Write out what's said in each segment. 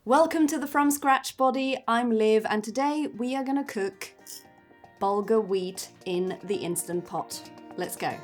Welcome to the From Scratch Body. I'm Liv, and today we are going to cook bulgur wheat in the Instant Pot. Let's go.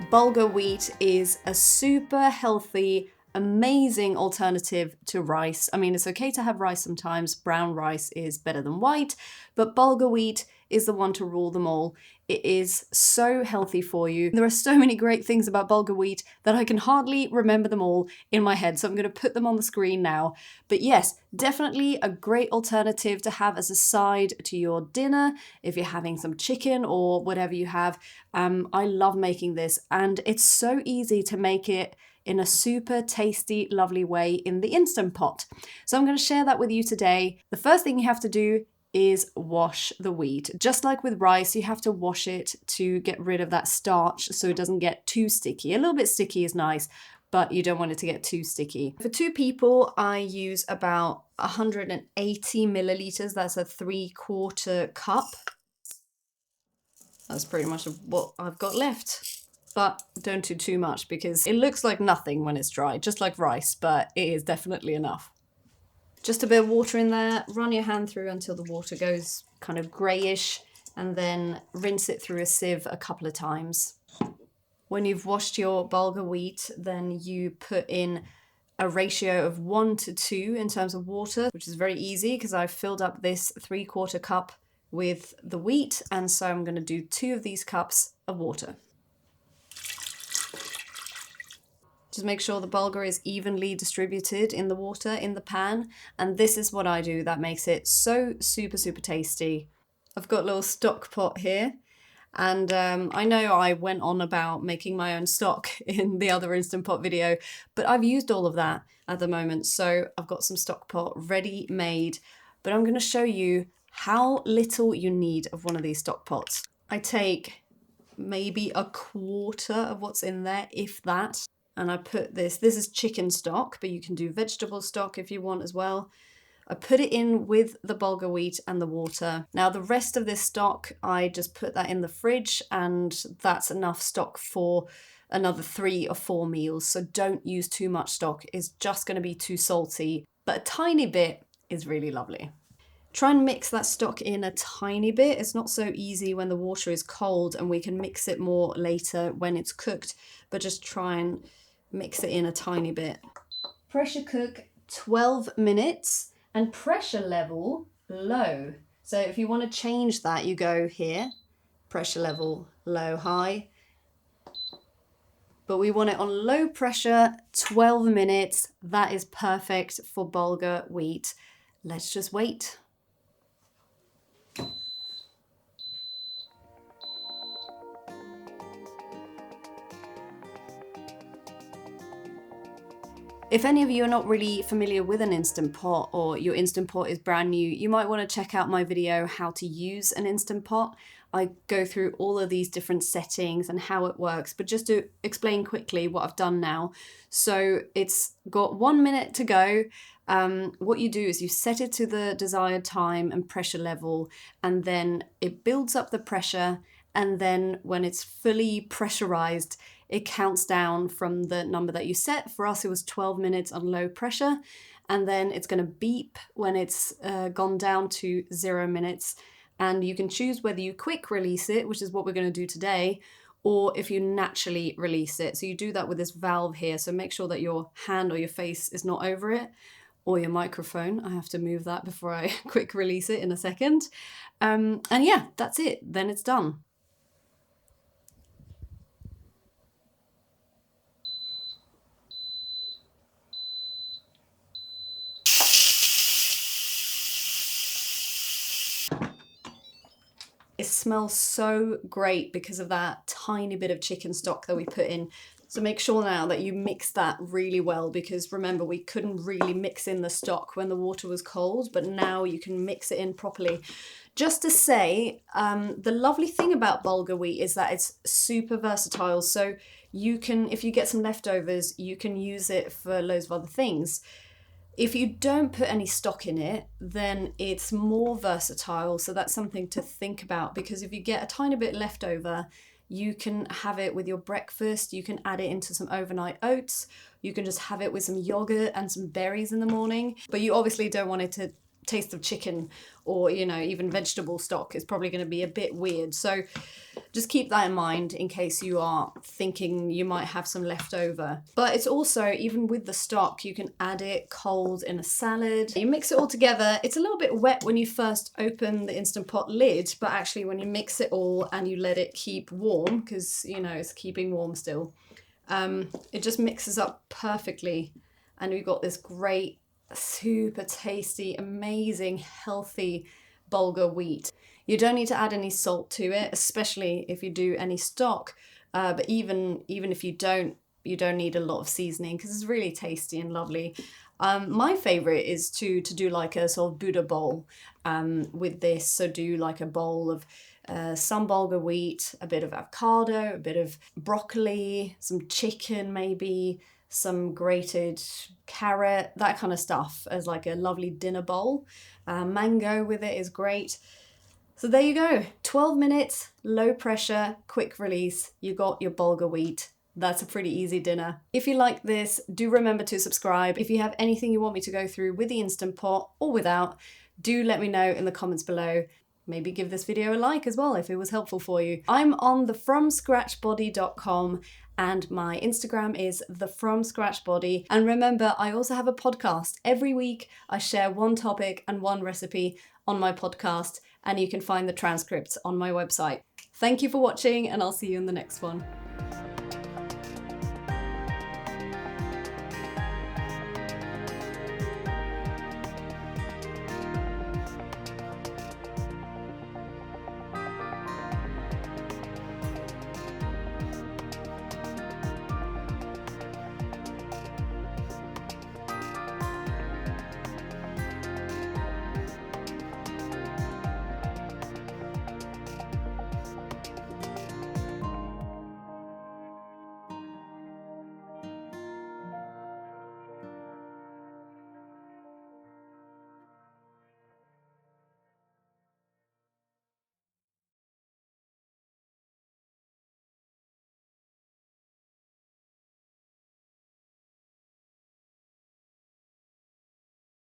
Bulgur wheat is a super healthy, amazing alternative to rice. I mean, it's okay to have rice sometimes. Brown rice is better than white, but bulgur wheat is the one to rule them all. It is so healthy for you. There are so many great things about bulgur wheat that I can hardly remember them all in my head, so I'm going to put them on the screen now. But yes, definitely a great alternative to have as a side to your dinner if you're having some chicken or whatever you have. I love making this, and it's so easy to make it in a super tasty, lovely way in the Instant Pot. So I'm going to share that with you today. The first thing you have to do is wash the wheat. Just like with rice, you have to wash it to get rid of that starch so it doesn't get too sticky. A little bit sticky is nice, but you don't want it to get too sticky. For 2 people, I use about 180 milliliters. That's a 3/4 cup. That's pretty much what I've got left. But don't do too much because it looks like nothing when it's dry, just like rice, but it is definitely enough. Just a bit of water in there, run your hand through until the water goes kind of grayish, and then rinse it through a sieve a couple of times. When you've washed your bulgur wheat, then you put in a ratio of 1 to 2 in terms of water, which is very easy because I've filled up this 3/4 cup with the wheat, and so I'm going to do 2 of these cups of water. Just make sure the bulgur is evenly distributed in the water in the pan, and this is what I do that makes it so super tasty. I've got a little stock pot here, and I know I went on about making my own stock in the other Instant Pot video, but I've used all of that at the moment, so I've got some stock pot ready made, but I'm going to show you how little you need of one of these stock pots. I take maybe 1/4 of what's in there, if that. And I put this is chicken stock, but you can do vegetable stock if you want as well. I put it in with the bulgur wheat and the water. Now the rest of this stock, I just put that in the fridge, and that's enough stock for another 3 or 4 meals. So don't use too much stock. It's just going to be too salty, but a tiny bit is really lovely. Try and mix that stock in a tiny bit. It's not so easy when the water is cold, and we can mix it more later when it's cooked, but just try and mix it in a tiny bit. Pressure cook 12 minutes and pressure level low. So if you want to change that, you go here, pressure level low, high. But we want it on low pressure, 12 minutes. That is perfect for bulgur wheat. Let's just wait. If any of you are not really familiar with an Instant Pot, or your Instant Pot is brand new, you might want to check out my video how to use an Instant Pot. I go through all of these different settings and how it works, but just to explain quickly what I've done now. So it's got 1 minute to go. What you do is you set it to the desired time and pressure level, and then it builds up the pressure, and then when it's fully pressurized, it counts down from the number that you set. For us, it was 12 minutes on low pressure, and then it's going to beep when it's gone down to 0 minutes. And you can choose whether you quick release it, which is what we're going to do today, or if you naturally release it. So you do that with this valve here. So make sure that your hand or your face is not over it, or your microphone. I have to move that before I quick release it in a second. And yeah, that's it. Then it's done. It smells so great because of that tiny bit of chicken stock that we put in. So make sure now that you mix that really well, because remember, we couldn't really mix in the stock when the water was cold, but now you can mix it in properly. Just to say, the lovely thing about bulgur wheat is that it's super versatile. So you can, if you get some leftovers, you can use it for loads of other things. If you don't put any stock in it, then it's more versatile. So that's something to think about, because if you get a tiny bit left over, you can have it with your breakfast, you can add it into some overnight oats, you can just have it with some yogurt and some berries in the morning. But you obviously don't want it to taste of chicken or, you know, even vegetable stock. It's probably going to be a bit weird. So just keep that in mind in case you are thinking you might have some left over. But it's also, even with the stock, you can add it cold in a salad. You mix it all together. It's a little bit wet when you first open the Instant Pot lid, but actually when you mix it all and you let it keep warm, because, you know, it's keeping warm still, it just mixes up perfectly. And we've got this great, super tasty, amazing, healthy bulgur wheat. You don't need to add any salt to it, especially if you do any stock. But even if you don't need a lot of seasoning, because it's really tasty and lovely. My favorite is to do like a sort of Buddha bowl with this. So do like a bowl of some bulgur wheat, a bit of avocado, a bit of broccoli, some chicken maybe, some grated carrot, that kind of stuff as like a lovely dinner bowl. Mango with it is great. So there you go, 12 minutes, low pressure, quick release. You got your bulgur wheat. That's a pretty easy dinner. If you like this, do remember to subscribe. If you have anything you want me to go through with the Instant Pot or without, do let me know in the comments below. Maybe give this video a like as well if it was helpful for you. I'm on thefromscratchbody.com and my Instagram is thefromscratchbody. And remember, I also have a podcast. Every week I share one topic and one recipe on my podcast, and you can find the transcripts on my website. Thank you for watching, and I'll see you in the next one.